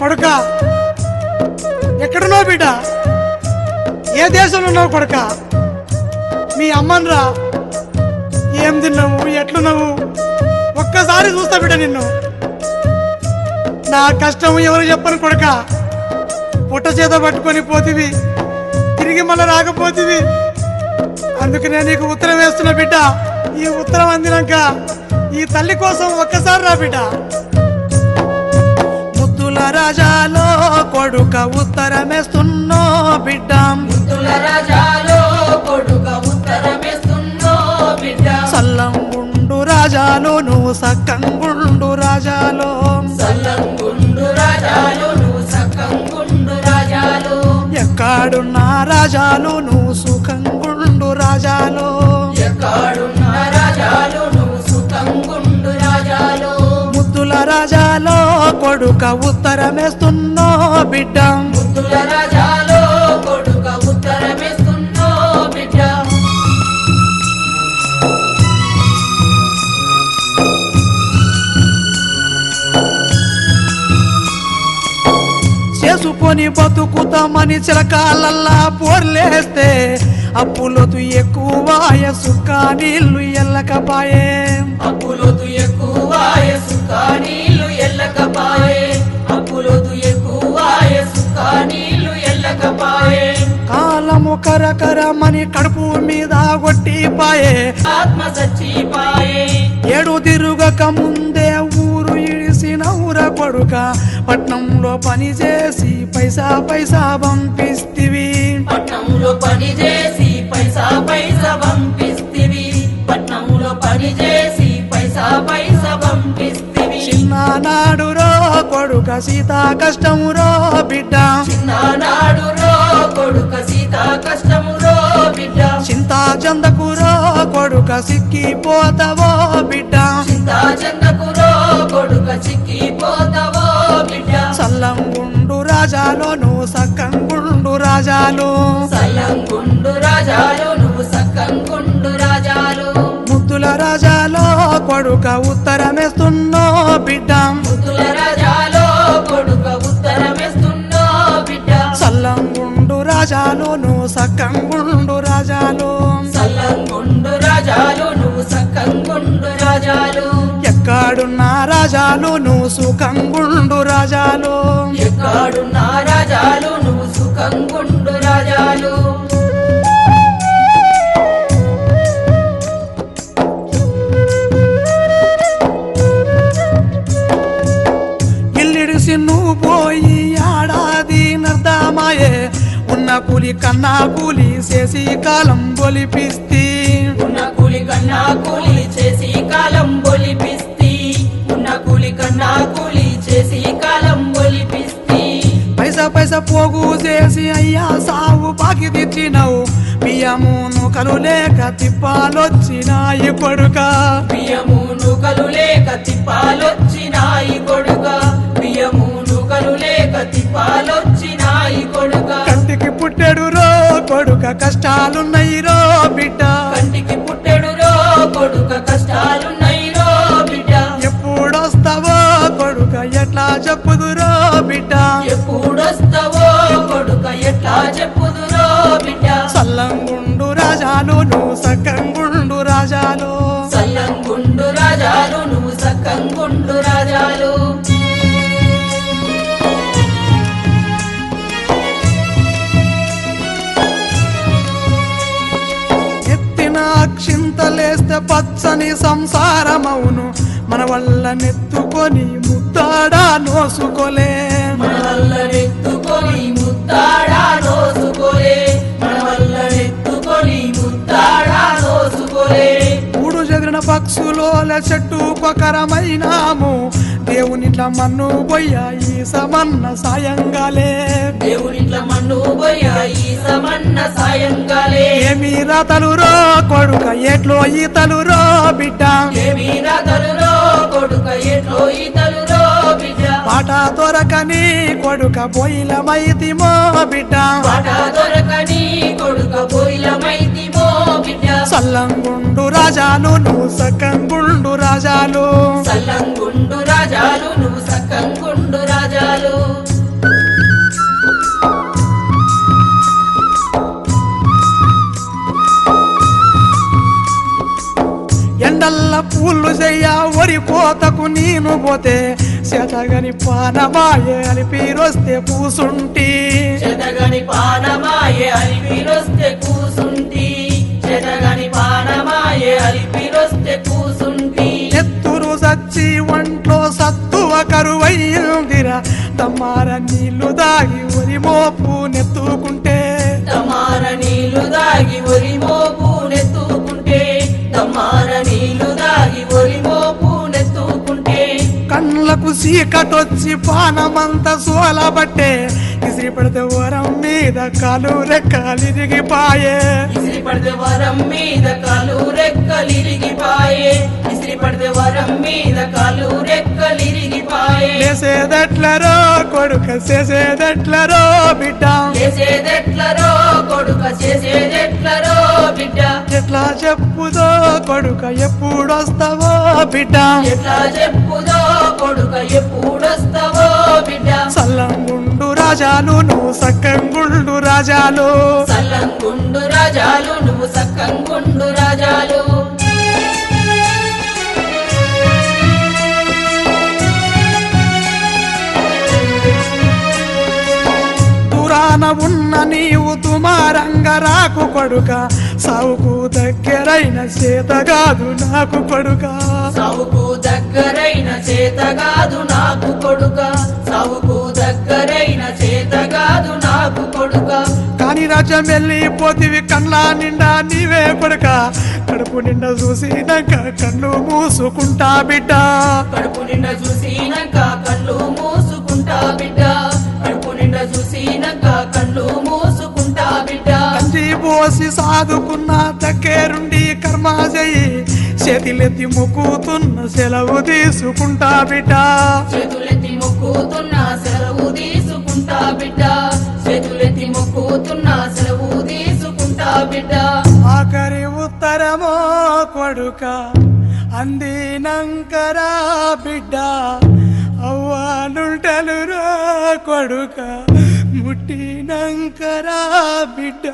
కొడుక ఎక్కడున్నావు బిడ్డ? ఏ దేశంలో ఉన్నావు కొడుక? మీ అమ్మన్రా, ఏం తిన్నావు, ఎట్లున్నావు? ఒక్కసారి చూస్తా బిడ్డ నిన్ను. నా కష్టం ఎవరు చెప్పను కొడుక. పుట్ట చేత పట్టుకొని పోతివి, తిరిగి మళ్ళీ రాకపోతివి. అందుకనే నీకు ఉత్తరం వేస్తున్నా బిడ్డ. ఈ ఉత్తరం అందినాక ఈ తల్లి కోసం ఒక్కసారి రా బిడ్డ. ముద్దుల రాజాలో కొడుక ఉత్తరమేస్తున్నో బిడ్డ. ముద్దుల రాజాలో కొడుక ఉత్తరమేస్తున్నో బిడ్డ. సల్లంగుండు రాజాలో నువ్వు సక్కంగుండు రాజాలో. సల్లంగుండు రాజాలో నువ్వు సక్కంగుండు రాజాలో. ఎక్కడున్నా రాజాలు నువ్వు సుఖంగుండు రాజాలో. ఎక్కడున్న రాజాలు నువ్వు సుఖంగుండు రాజాలో. ముద్దుల రాజాలో కొడుక ఉత్తరమేస్తున్నో బిడ్డ. ముద్దుల రాజాలో కొడుక ఉత్తరమేస్తున్నో బిడ్డ. చేసుకొని బతుకుతామని చిలకాలల్లా పోర్లేస్తే అప్పులొతు ఎక్కువ సుక్క నీళ్లు ఎల్లకపాయే. అప్పులోతు ఎక్కువ సుఖ నీళ్లు ఎల్లకపాయే. అప్పులోతు ఎక్కువ సుఖ నీళ్లు ఎల్లకపాయే. కాలము కరకరమని కడుపు మీద కొట్టిపాయే. ఆత్మ సచ్చిపాయే. ఏడు తిరుగక ముందే ఊరు ఇడిసినవుర కొడుక. పట్నంలో పని చేసి పైసా పైసా పంపిస్తివి. పట్నంలో పని చేసి పైసా పైసా పంపిస్తివి. పట్నంలో పని చేసి పైసా పైసా పంపిస్తివి. చిన్ననాడు రో కొడుక సీతా కష్టము రో బిడ్డ. చిన్ననాడు రో కొడుక సీతా కష్టము రో బిడ్డ. చింతా చందకు రో కొడుక సిక్కిపోతావో బిడ్డ. చింతా చందకు రో కొడుక చిక్కిపోతావో బిడ్డ. సల్లంగుండు రాజాలో నువ్వు సక్కంగుండు రాజాలు. సల్లంగుండు రాజాలు నువ్వు సక్కంగుండు రాజాలు. ముద్దుల రాజాలో కొడుక ఉత్తరమేస్తున్నో బిడ్డ. ముద్దుల రాజాలో కొడుక ఉత్తరమేస్తున్నో బిడ్డ. సల్లంగుండు రాజాలు నువ్వు సక్కంగుండు రాజాలు. సల్లంగుండు రాజాలు నువ్వు సక్కంగుండు రాజాలు. ఎక్కడున్న రాజాలు నువ్వు సుఖంగుండు రాజాలు. ఎక్కడున్న రాజాలు నువ్వు సుఖంగుండు రాజాలు. ఇల్లిడిసి నువ్వు పోయి ఏడాది నర్దామాయే. ఉన్న కూలి కన్నా కూలి చేసి కాలం బొలిపిస్తి. ఉన్న కూలి కన్నా కూలి చేసి కాలం బొలిపిస్తి. ఉన్న కూలి కన్నా కూలి చేసి కాలం బొలిపిస్తి. పైసా పైసా పోగు చేసి అయ్యా సాగు బాకి తెచ్చినావు. బియ్యము నూకలు లేక తిప్పాలొచ్చినాయి కొడుక. బియ్యము నూకలు లేక తిప్పాలొచ్చినాయి కొడుక. బియ్యము నూకలు లేక తిప్పాలొచ్చినాయి కొడుక. కంటికి పుట్టెడు రో కొడుక కష్టాలున్నాయి రో బిడ్డ. కంటికి పుట్టెడు రో కొడుక కష్టాలున్నాయి రో బిడ్డ. ఎప్పుడొస్తావో కొడుక ఎట్లా చెప్పుదురో బిడ్డ. ఎప్పుడొస్తావో కొడుక ఎట్లా చెప్పుదురో బిడ్డ. సల్లంగుండు రాజాలు నువ్వు సక్కంగుండు రాజాలు. సల్లంగుండు రాజాలు నువ్వు సక్కంగుండు రాజాలు. ఎత్తిన అక్షింతలేస్తే పచ్చని సంసారమవును. మన వల్ల నెత్తుకొని ముద్దాడా నోసుకోలే. మన వల్ల నెత్తుకొని ముద్దాడా నోసుకోలే. మన వల్ల నెత్తుకొని ముద్దాడా నోసుకోలే. ఊడు చెదిరిన పక్షులోల చెట్టుకొకరమైనాము. దేవునిట్ల మన్ను బొయ్య ఈ సమన్న సాయంగాలే. దేవునిట్ల మన్ను బొయ్య ఈ సమన్న సాయంగాలే. ఏమి రాతలు రో కొడుక ఎట్లో ఈతలు రో బిడ్డ. ఏమి రాతలు రో కొడుక ఎట్లో ఈతలు రో బిడ్డ. పాట దొరకని కొడుక బొయిలమైతిమో బిడ్డ. పాట దొరకని కొడుక బొయిలమైతిమో బిడ్డ. సల్లంగుండు రాజాలు నువ్వు సక్కంగుండు రాజాలు. సల్లంగుండు రాజాలు నువ్వు సక్కంగుండు రాజాలు. వరి కోతకు నేను పోతే శతగని పానమాయే అని పీరొస్తే కూసుంటి చెదగని పానమాయే అలిపిరొస్తే కూసుంటి చెదగని పానమాయే అలిపిరొస్తే కూసుంటి ఎత్తురు సచ్చి ఒంట్లో సత్తువ కరువయ్యిందిరా తమ్మార నీళ్లు దాగి వరి మోపు నెత్తుకుంటే తమార నీళ్లు దాగి ఒరి మోపు నెత్తుకుంటే తమార నీళ్లు దాగి ఒరి మోపు నెత్తుకుంటే కళ్ళకు చీకటొచ్చి పానమంతా సోలబట్టే ఇసిరి పడితే వరం మీద కాలు రెక్కలిరిగిపాయే ఇసిరి పడితే వరం మీద కాలు రెక్కలిరిగిపాయే ఇసిరి పడితే వరం మీద కాలు రెక్కలిరిగిపాయే చేసేదెట్లరో కొడుక చేసేదెట్లరో బిడ్డ చేసేదెట్లరో కొడుక చేసేదెట్లరో బిడ్డ ఎట్లా చెప్పుదో కొడుక ఎప్పుడొస్తావో బిడ్డ ఎట్లా చెప్పుదో కొడుక ఎప్పుడొస్తావో బిడ్డ సల్లంగుండు రాజాలు నువ్వు సక్కంగుండు రాజాలు సల్లంగుండు రాజాలు నువ్వు సక్కంగుండు రాజాలు పురాణ ఉన్న నీవు తుమారంగ రాకు కొడుక సావుకు దగ్గరైన చేతగాదు నాకు కొడుక సావుకు దగ్గరైన చేతగాదు నాకు కొడుక సావుకు దగ్గరైన చేతగాదు నాకు కొడుక కాని రాజ్యం వెళ్ళిపోతివి కండ్ల నిండా నీవే కొడుక కడుపు నిండా చూసినాక కళ్ళు మూసుకుంటా బిడ్డ కడుపు నిండా చూసినాక కళ్ళు మూసుకుంటా బిడ్డ కడుపు నిండా చూసినాక కళ్ళు మూసుకుంటా బిడ్డ కంచి పోసి సాదుకున్న దగ్గరుండి కర్మ చెయ్యి చేతులెత్తి మొక్కుతున్న సెలవు తీసుకుంటా బిడ్డ చేతులెత్తి మొక్కుతున్నా సెలవు తీసుకుంటా బిడ్డ చేతులెత్తి మొక్కుతున్నా సెలవు తీసుకుంటా బిడ్డ ఆఖరి ఉత్తరమో కొడుక అందినంకరా బిడ్డ అవ్వానుంటలురా కొడుక ముట్టినంకరా బిడ్డ